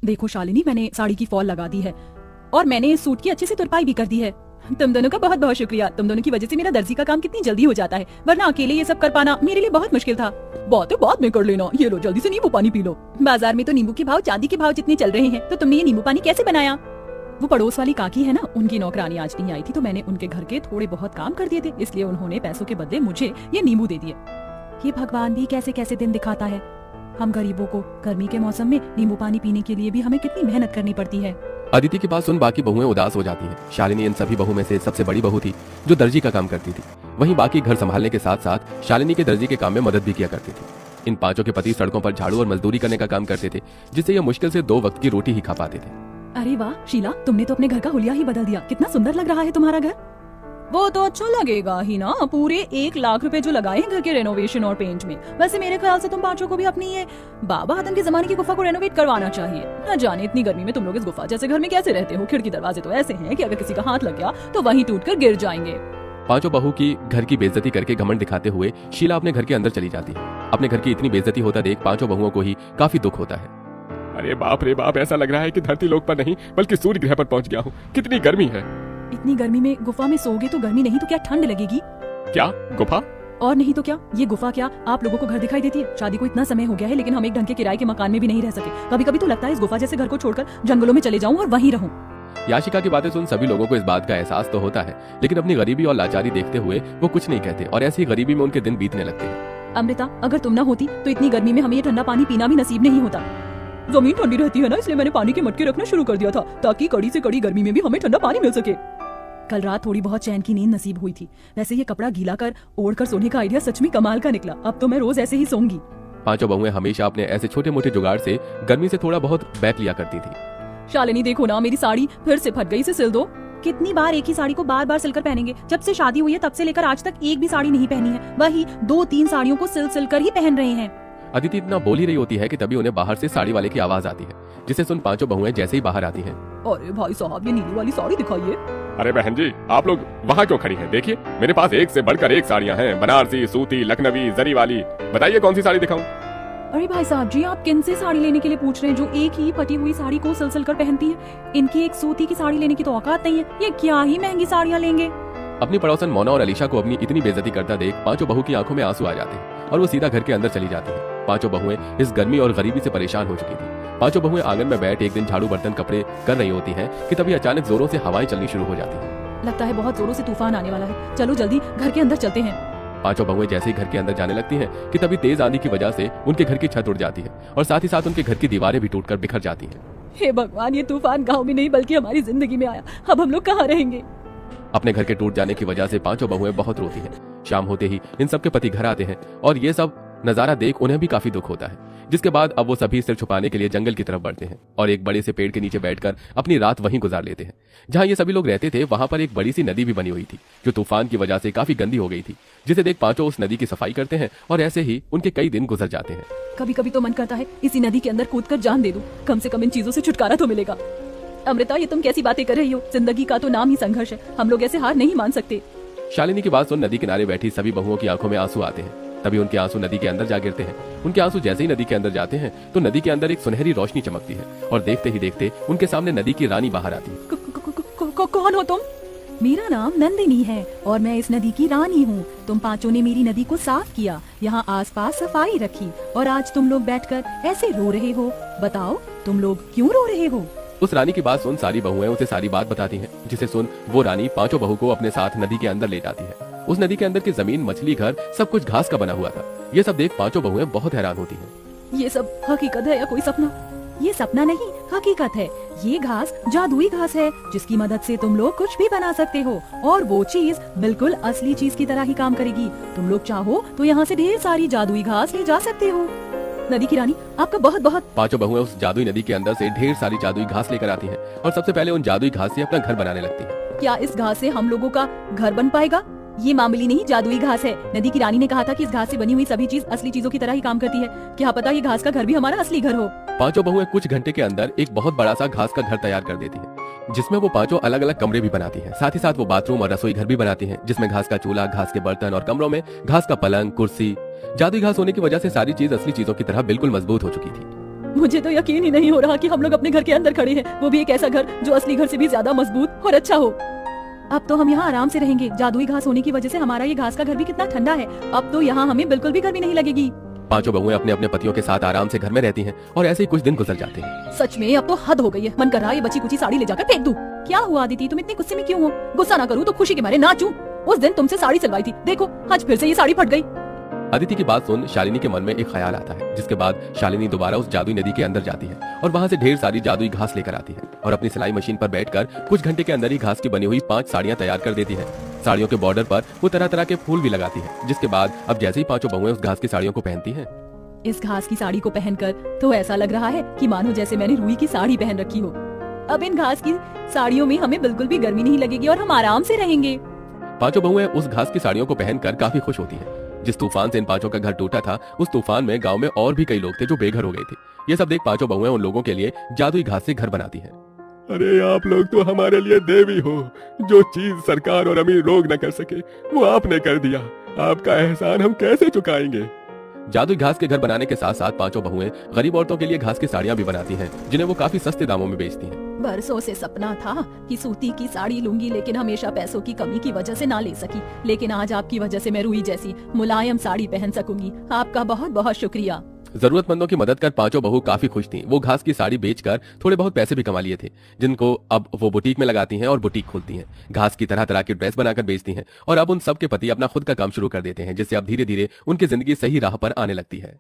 देखो शालिनी, मैंने साड़ी की फॉल लगा दी है और मैंने इस सूट की अच्छे से तुरपाई भी कर दी है। तुम दोनों का बहुत बहुत शुक्रिया। तुम दोनों की वजह से मेरा दर्जी का काम कितनी जल्दी हो जाता है, वरना अकेले ये सब कर पाना मेरे लिए बहुत मुश्किल था। बातें बाद में कर लेना, ये लो जल्दी से नींबू पानी पी लो। बाजार में तो नींबू के भाव चांदी के भाव जितने चल रहे हैं, तो तुमने ये नींबू पानी कैसे बनाया? वो पड़ोस वाली काकी है ना, उनकी नौकरानी आज नहीं आई थी, तो मैंने उनके घर के थोड़े बहुत काम कर दिए थे, इसलिए उन्होंने पैसों के बदले मुझे ये नींबू दे दिए। ये भगवान भी कैसे कैसे दिन दिखाता है। हम गरीबों को गर्मी के मौसम में नींबू पानी पीने के लिए भी हमें कितनी मेहनत करनी पड़ती है। अदिति की बात सुन बाकी बहुएं उदास हो जाती हैं। शालिनी इन सभी बहुओं में से सबसे बड़ी बहू थी जो दर्जी का काम करती थी। वहीं बाकी घर संभालने के साथ साथ शालिनी के दर्जी के काम में मदद भी किया करती थी। इन पांचों के पति सड़कों पर झाड़ू और मजदूरी करने का काम करते थे, जिससे यह मुश्किल से 2 वक्त की रोटी ही खा पाते थे। अरे वाह शीला, तुमने तो अपने घर का हुलिया ही बदल दिया। कितना सुंदर लग रहा है तुम्हारा घर। वो तो अच्छा लगेगा ही ना, पूरे 1 लाख रुपए जो लगाए हैं घर के रेनोवेशन और पेंट में। वैसे मेरे ख्याल से तुम पांचों को भी अपनी ये बाबा आदम के जमाने की गुफा को रेनोवेट करवाना चाहिए। न जाने इतनी गर्मी में तुम लोग इस गुफा जैसे घर में कैसे रहते हो। खिड़की दरवाजे तो ऐसे हैं कि अगर किसी का हाथ लग गया तो वहीं टूटकर गिर जाएंगे। पांचों बहू की घर की बेइज्जती करके घमंड दिखाते हुए शीला अपने घर के अंदर चली जाती है। अपने घर की इतनी बेइज्जती होता देख पांचों बहुओं को ही काफी दुख होता है। अरे बाप रे बाप, ऐसा लग रहा है कि धरती लोक पर नहीं बल्कि सूर्य ग्रह पर पहुंच गया हूँ। कितनी गर्मी है। इतनी गर्मी में गुफा में सोओगे तो गर्मी नहीं तो क्या ठंड लगेगी? क्या गुफा? और नहीं तो क्या, ये गुफा क्या आप लोगों को घर दिखाई देती है? शादी को इतना समय हो गया है, लेकिन हम एक ढंग के किराए के मकान में भी नहीं रह सके। कभी कभी तो लगता है इस गुफा जैसे घर को छोड़कर जंगलों में चले जाऊं और वहीं रहूं। याशिका की बातें सुन सभी लोगों को इस बात का एहसास तो होता है, लेकिन अपनी गरीबी और लाचारी देखते हुए वो कुछ नहीं कहते और ऐसी गरीबी में उनके दिन बीतने लगते हैं। अमृता, अगर तुम न होती तो इतनी गर्मी में हमें ये ठंडा पानी पीना भी नसीब नहीं होता। जमीन ठंडी रहती है ना, इसलिए मैंने पानी के मटके रखना शुरू कर दिया था, ताकि कड़ी से कड़ी गर्मी में भी हमें ठंडा पानी मिल सके। कल रात थोड़ी बहुत चैन की नींद नसीब हुई थी। वैसे ये कपड़ा गीला कर ओढ़कर सोने का आइडिया सच में कमाल का निकला। अब तो मैं रोज ऐसे ही सोऊंगी। पांचों बहुएं हमेशा अपने ऐसे छोटे मोटे जुगाड़ से गर्मी से थोड़ा बहुत बैक लिया करती थी। शालिनी देखो ना, मेरी साड़ी फिर से फट गई, इसे सिल दो। कितनी बार एक ही साड़ी को बार बार सिलकर पहनेंगे? जब से शादी हुई है तब से लेकर आज तक एक भी साड़ी नहीं पहनी है, वही 2-3 साड़ियों को सिल सिल कर ही पहन रहे हैं। अदिति इतना बोल ही रही होती है कि तभी उन्हें बाहर से साड़ी वाले की आवाज आती है, जिसे सुन पांचों बहुएं जैसे ही बाहर आती हैं। अरे भाई साहब, ये नीली वाली साड़ी दिखाइए। अरे बहन जी, आप लोग वहाँ क्यों खड़ी हैं? देखिए मेरे पास एक से बढ़कर एक साड़ियाँ हैं, बनारसी, सूती, लखनवी, जरी वाली। बताइए कौन सी साड़ी दिखाऊं? अरे भाई साहब जी, आप किन से साड़ी लेने के लिए पूछ रहे हैं जो एक ही फटी हुई साड़ी को सिल सिल कर पहनती है? इनकी एक सूती की साड़ी लेने की तो औकात नहीं है, ये क्या ही महंगी साड़ियाँ लेंगे। अपनी पड़ोसन मोना और अलीशा को अपनी इतनी बेइज्जती करता देख पांचों बहू की आंखों में आंसू आ जाते हैं और वो सीधा घर के अंदर चली जाती है। पांचों बहुएं इस गर्मी और गरीबी से परेशान हो चुकी थी। पांचों बहुएं आंगन में बैठ एक दिन झाड़ू बर्तन कपड़े कर रही होती हैं कि तभी अचानक जोरों से हवाएं चलनी शुरू हो जाती हैं। लगता है बहुत जोरों से तूफान आने वाला है, चलो जल्दी घर के अंदर चलते हैं। पांचों बहुएं जैसे ही घर के अंदर जाने लगती हैं कि तभी तेज आंधी की वजह से उनके घर की छत उड़ जाती है और साथ ही साथ उनके घर की दीवारें भी टूटकर बिखर जाती हैं। हे भगवान, ये तूफान गाँव में नहीं बल्कि हमारी जिंदगी में आया। अब हम लोग कहाँ रहेंगे? अपने घर के टूट जाने की वजह से पांचों बहुएं बहुत रोती हैं। शाम होते ही इन सबके पति घर आते हैं और ये सब नजारा देख उन्हें भी काफी दुख होता है, जिसके बाद अब वो सभी सिर छुपाने के लिए जंगल की तरफ बढ़ते हैं और एक बड़े से पेड़ के नीचे बैठकर अपनी रात वहीं गुजार लेते हैं। जहां ये सभी लोग रहते थे वहां पर एक बड़ी सी नदी भी बनी हुई थी, जो तूफान की वजह से काफी गंदी हो गई थी, जिसे देख पांचों उस नदी की सफाई करते हैं और ऐसे ही उनके कई दिन गुजर जाते हैं। कभी कभी तो मन करता है इसी नदी के अंदर कूदकर जान दे दूं, कम से कम इन चीजों से छुटकारा तो मिलेगा। अमृता, ये तुम कैसी बातें कर रही हो? जिंदगी का तो नाम ही संघर्ष है, हम लोग ऐसे हार नहीं मान सकते। शालिनी की बात सुन नदी किनारे बैठी सभी बहुओं की आंखों में आंसू आते हैं। तभी उनके आंसू नदी के अंदर जा गिरते हैं। उनके आंसू जैसे ही नदी के अंदर जाते हैं तो नदी के अंदर एक सुनहरी रोशनी चमकती है और देखते ही देखते उनके सामने नदी की रानी बाहर आती है। कौन हो तुम? मेरा नाम नंदिनी है और मैं इस नदी की रानी हूँ। तुम पांचों ने मेरी नदी को साफ किया, यहाँ आसपास सफाई रखी और आज तुम लोग बैठकर ऐसे रो रहे हो। बताओ तुम लोग क्यों रो रहे हो? उस रानी की बात सुन सारी बहुएं उसे सारी बात बताती हैं, जिसे सुन वो रानी पांचों बहू को अपने साथ नदी के अंदर ले जाती है। उस नदी के अंदर की जमीन, मछली घर सब कुछ घास का बना हुआ था। ये सब देख पांचों बहुएं बहुत हैरान होती हैं। ये सब हकीकत है या कोई सपना? ये सपना नहीं, हकीकत है। ये घास जादुई घास है जिसकी मदद से तुम लोग कुछ भी बना सकते हो और वो चीज बिल्कुल असली चीज की तरह ही काम करेगी। तुम लोग चाहो तो यहाँ से ढेर सारी जादुई घास ले जा सकते हो। नदी की रानी, आपका बहुत बहुत। पांचों बहुएं उस जादुई नदी के अंदर से ढेर सारी जादुई घास लेकर आती हैं और सबसे पहले उन जादुई घास से अपना घर बनाने लगती हैं। क्या इस घास से हम लोगों का घर बन पाएगा? ये मामूली नहीं, जादुई घास है। नदी की रानी ने कहा था कि इस घास से बनी हुई सभी चीज असली चीजों की तरह ही काम करती है। क्या पता ये घास का घर भी हमारा असली घर हो। पांचों बहुएं कुछ घंटे के अंदर एक बहुत बड़ा सा घास का घर तैयार कर देती है, जिसमें वो पांचों अलग अलग कमरे भी बनाती हैं। साथ ही साथ वो बाथरूम और रसोई घर भी बनाती हैं, जिसमें घास का चूल्हा, घास के बर्तन और कमरों में घास का पलंग, कुर्सी। जादुई घास होने की वजह से सारी चीज असली चीजों की तरह बिल्कुल मजबूत हो चुकी थी। मुझे तो यकीन ही नहीं हो रहा कि हम लोग अपने घर के अंदर खड़े हैं, वो भी एक ऐसा घर जो असली घर से भी ज्यादा मजबूत और अच्छा हो। अब तो हम यहाँ आराम से रहेंगे। जादुई घास होने की वजह से हमारा ये घास का घर भी कितना ठंडा है। अब तो यहाँ हमें बिल्कुल भी गर्मी नहीं लगेगी। पांचों बहुएं अपने अपने पतियों के साथ आराम से घर में रहती हैं और ऐसे ही कुछ दिन गुजर जाते हैं। सच में अब तो हद हो गई है। मन कर रहा है ये बची कुची साड़ी ले जाकर फेंक दूं। क्या हुआ अदिति, तुम इतने गुस्से में क्यों हो? गुस्सा ना करूं तो खुशी के मारे नाचूं। उस दिन तुमसे साड़ी सिलवाई थी, देखो आज फिर से ये साड़ी फट गई। अदिति की बात सुन शालिनी के मन में एक ख्याल आता है, जिसके बाद शालिनी दोबारा उस जादुई नदी के अंदर जाती है और वहाँ से ढेर सारी जादुई घास लेकर आती है और अपनी सिलाई मशीन पर बैठकर कुछ घंटे के अंदर ही घास की बनी हुई 5 साड़ियाँ तैयार कर देती है। साड़ियों के बॉर्डर पर वो तरह तरह के फूल भी लगाती है, जिसके बाद अब जैसे ही पांचों बहुएं उस घास की साड़ियों को पहनती हैं, इस घास की साड़ी को पहनकर तो ऐसा लग रहा है कि मानो जैसे मैंने रुई की साड़ी पहन रखी हो। अब इन घास की साड़ियों में हमें बिल्कुल भी गर्मी नहीं लगेगी और हम आराम से रहेंगे। पांचों बहुएं उस घास की साड़ियों को पहनकर काफी खुश होती हैं। जिस तूफान से इन पांचों का घर टूटा था, उस तूफान में गांव में और भी कई लोग थे जो बेघर हो गए थे। ये सब देख पांचों बहुएं उन लोगों के लिए जादुई घास से घर बनाती हैं। अरे आप लोग तो हमारे लिए देवी हो। जो चीज सरकार और अमीर लोग न कर सके वो आपने कर दिया। आपका एहसान हम कैसे चुकाएंगे। जादुई घास के घर बनाने के साथ साथ पांचों बहुएं गरीब औरतों के लिए घास की साड़ियां भी बनाती हैं, जिन्हें वो काफी सस्ते दामों में बेचती हैं। बरसों से सपना था कि सूती की साड़ी लूंगी, लेकिन हमेशा पैसों की कमी की वजह से ना ले सकी। लेकिन आज आपकी वजह से मैं रुई जैसी मुलायम साड़ी पहन सकूंगी। आपका बहुत बहुत शुक्रिया। जरूरतमंदों की मदद कर पांचों बहू काफी खुश थीं। वो घास की साड़ी बेचकर थोड़े बहुत पैसे भी कमा लिए थे, जिनको अब वो बुटीक में लगाती हैं और बुटीक खोलती हैं। घास की तरह तरह की ड्रेस बनाकर बेचती हैं और अब उन सब के पति अपना खुद का काम शुरू कर देते हैं, जिससे अब धीरे धीरे उनकी जिंदगी सही राह पर आने लगती है।